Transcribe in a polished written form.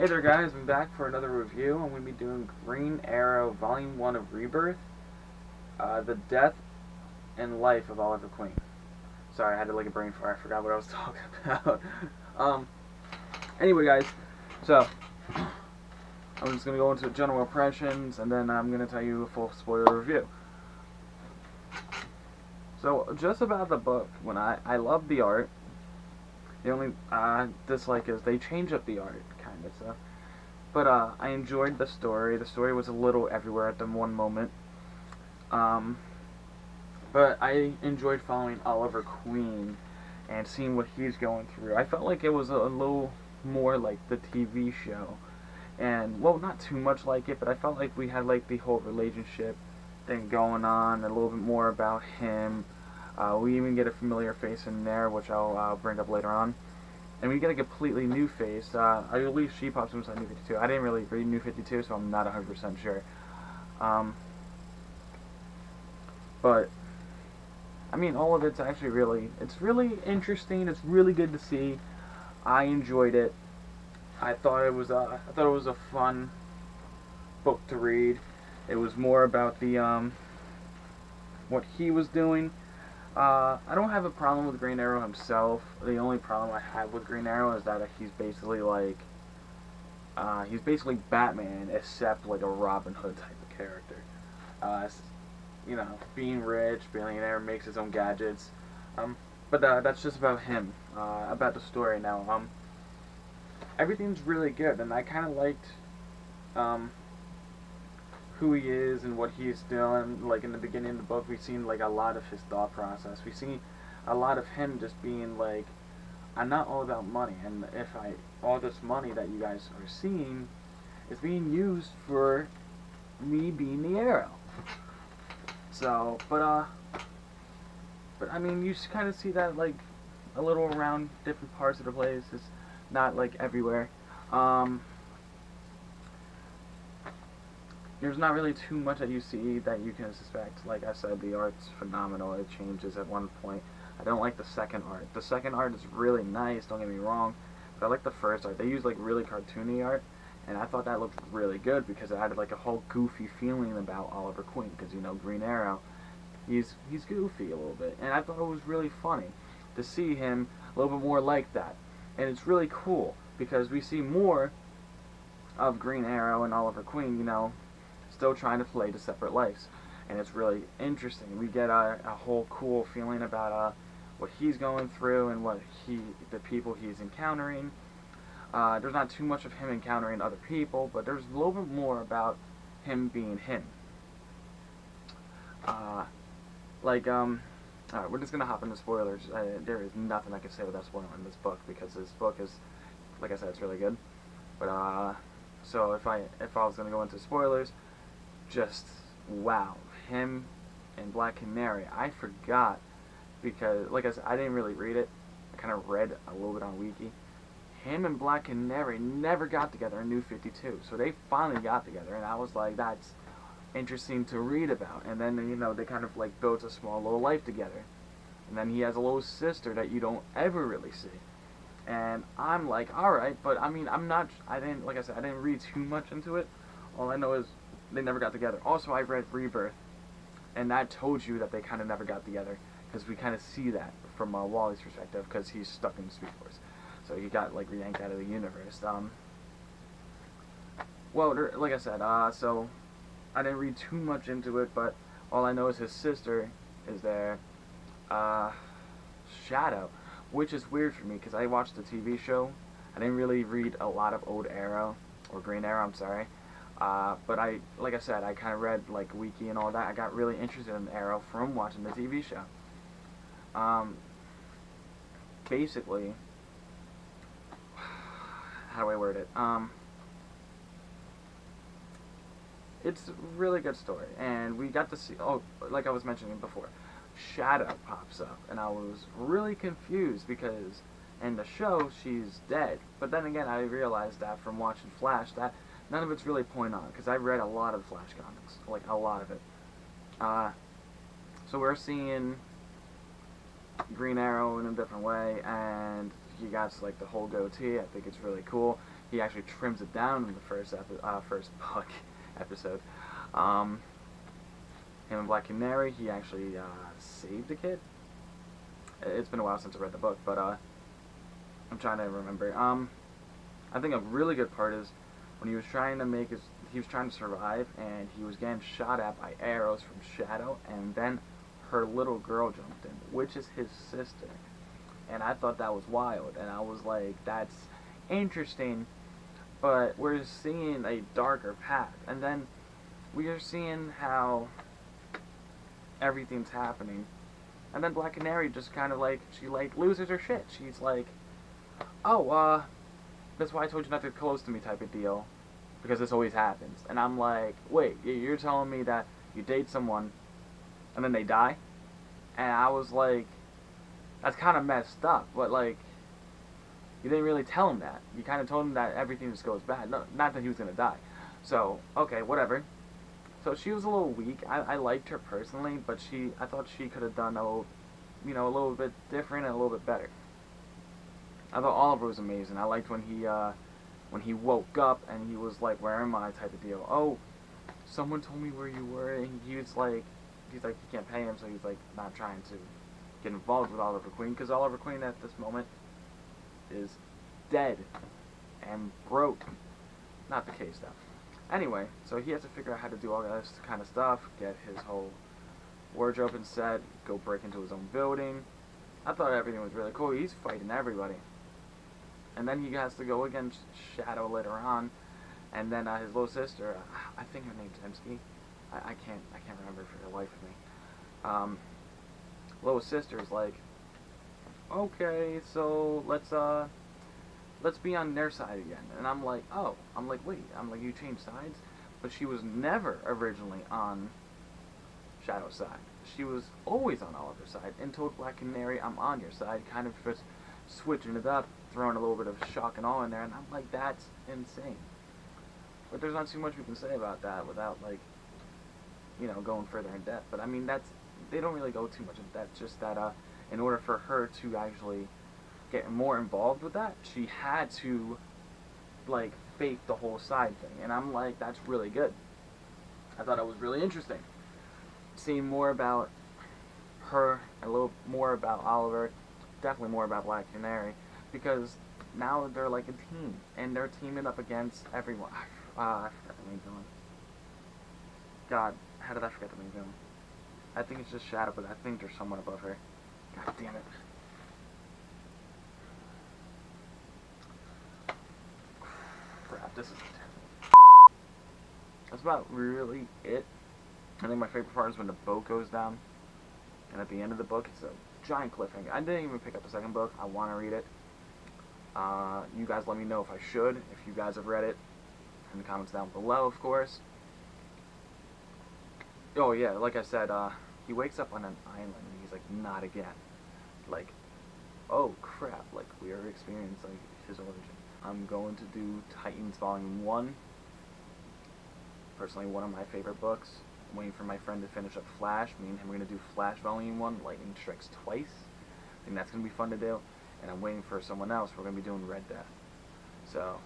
Hey there guys, I'm back for another review. I'm going to be doing Green Arrow Volume 1 of Rebirth, The Death and Life of Oliver Queen. Sorry, I had to like a brain fart, I forgot what I was talking about. um, anyway guys, so, I'm just going to go into general impressions and then I'm going to tell you a full spoiler review. So, just about the book, when I love the art. The only dislike is they change up the art, kind of, so. But I enjoyed the story. The story was a little everywhere at the one moment. But I enjoyed following Oliver Queen and seeing what he's going through. I felt like it was a little more like the TV show. And, well, not too much like it, but I felt like we had like the whole relationship thing going on, a little bit more about him. We even get a familiar face in there, which I'll bring up later on. And we get a completely new face. I believe she pops inside New 52. I didn't really read New 52, so I'm not 100% sure. But, I mean, all of it's actually it's really interesting. It's really good to see. I enjoyed it. I thought it was a fun book to read. It was more about the, what he was doing. I don't have a problem with Green Arrow himself. The only problem I have with Green Arrow is that he's basically like, he's basically Batman, except like a Robin Hood type of character. You know, being rich, billionaire, makes his own gadgets. But that's just about him. About the story now. Everything's really good, and I kind of liked, who he is and what he's doing. Like in the beginning of the book, we've seen like a lot of his thought process. We see a lot of him just being like, I'm not all about money, and if all this money that you guys are seeing is being used for me being the Arrow. So, but I mean, you kind of see that like a little around different parts of the place. It's not like everywhere. There's not really too much that you see that you can suspect. Like I said, the art's phenomenal. It changes at one point. I don't like the second art. The second art is really nice, don't get me wrong, but I like the first art. They use like really cartoony art, and I thought that looked really good because it added like a whole goofy feeling about Oliver Queen, because you know Green Arrow, he's goofy a little bit, and I thought it was really funny to see him a little bit more like that. And it's really cool because we see more of Green Arrow and Oliver Queen, you know, still trying to play the separate lives, and it's really interesting. We get a whole cool feeling about what he's going through and the people he's encountering. There's not too much of him encountering other people, but there's a little bit more about him being him. Alright, we're just gonna hop into spoilers. There is nothing I can say without spoiling this book, because this book is, like I said, it's really good. But so if I was gonna go into spoilers, just wow, him and Black Canary. I forgot, because like I said, I didn't really read it. I kind of read a little bit on Wiki. Him and Black Canary never got together in New 52, so they finally got together, and I was like, that's interesting to read about. And then, you know, they kind of like built a small little life together, and then he has a little sister that you don't ever really see. And I'm like, alright, but I mean, I didn't read too much into it. All I know is they never got together. Also, I read Rebirth, and that told you that they kind of never got together, because we kind of see that from Wally's perspective, because he's stuck in the Speed Force. So he got, like, yanked out of the universe. Well, like I said, so I didn't read too much into it, but all I know is his sister is there, Shadow, which is weird for me, because I watched the TV show. I didn't really read a lot of old Arrow, or Green Arrow, I'm sorry. But like I said, I kind of read like Wiki and all that. I got really interested in Arrow from watching the TV show. Basically, how do I word it? It's a really good story, and we got to see, like I was mentioning before, Shadow pops up, and I was really confused because in the show she's dead. But then again, I realized that from watching Flash that none of it's really point on, because I read a lot of Flash comics, like a lot of it. So we're seeing Green Arrow in a different way, and he got like the whole goatee. I think it's really cool. he actually trims it down in the first book episode. Um, him and Black Canary, he actually saved a kid. It's been a while since I read the book, but I'm trying to remember. I think a really good part is when he was trying to survive, and he was getting shot at by arrows from Shadow, and then her little girl jumped in, which is his sister. And I thought that was wild, and I was like, that's interesting, but we're seeing a darker path. And then we are seeing how everything's happening. And then Black Canary just kind of like, she like loses her shit. She's like, oh, that's why I told you not to get close to me type of deal. Because this always happens. And I'm like, wait, you're telling me that you date someone and then they die? And I was like, that's kind of messed up. But like, you didn't really tell him that. You kind of told him that everything just goes bad. No, not that he was going to die. So, okay, whatever. So she was a little weak. I liked her personally, but I thought she could have done a little bit different and a little bit better. I thought Oliver was amazing. I liked when he woke up and he was like, where am I type of deal. Oh, someone told me where you were, and he's like, he can't pay him, so he's like not trying to get involved with Oliver Queen, because Oliver Queen at this moment is dead and broke. Not the case though. Anyway, so he has to figure out how to do all this kind of stuff, get his whole wardrobe and set, go break into his own building. I thought everything was really cool. He's fighting everybody. And then he has to go against Shadow later on, and then his little sister, I think her name's Emsky. I can't remember for the life of me. Little sister's like, okay, so let's be on their side again. And I'm like, oh, wait, you changed sides? But she was never originally on Shadow's side. She was always on Oliver's side, and told Black Canary, I'm on your side, kind of just switching it up, throwing a little bit of shock and awe in there, and I'm like, that's insane. But there's not too much we can say about that without, like, going further in depth. But I mean, they don't really go too much in depth, just that in order for her to actually get more involved with that, she had to, like, fake the whole side thing. And I'm like, that's really good. I thought it was really interesting. Seeing more about her, a little more about Oliver, definitely more about Black Canary, because now they're like a team, and they're teaming up against everyone. I forgot the main villain. God, how did I forget the main villain? I think it's just Shadow, but I think there's someone above her. God damn it. Crap, this is terrible. That's about really it. I think my favorite part is when the boat goes down, and at the end of the book, it's a giant cliffhanger. I didn't even pick up the second book. I want to read it. You guys let me know if I should, if you guys have read it, in the comments down below, of course. Oh yeah, like I said, he wakes up on an island, and he's like, not again. Like, oh crap, like, we are experiencing his origin. I'm going to do Titans Volume 1. Personally, one of my favorite books. I'm waiting for my friend to finish up Flash. Me and him are going to do Flash Volume 1, Lightning Strikes Twice. I think that's going to be fun to do. And I'm waiting for someone else. We're going to be doing Red Death. So,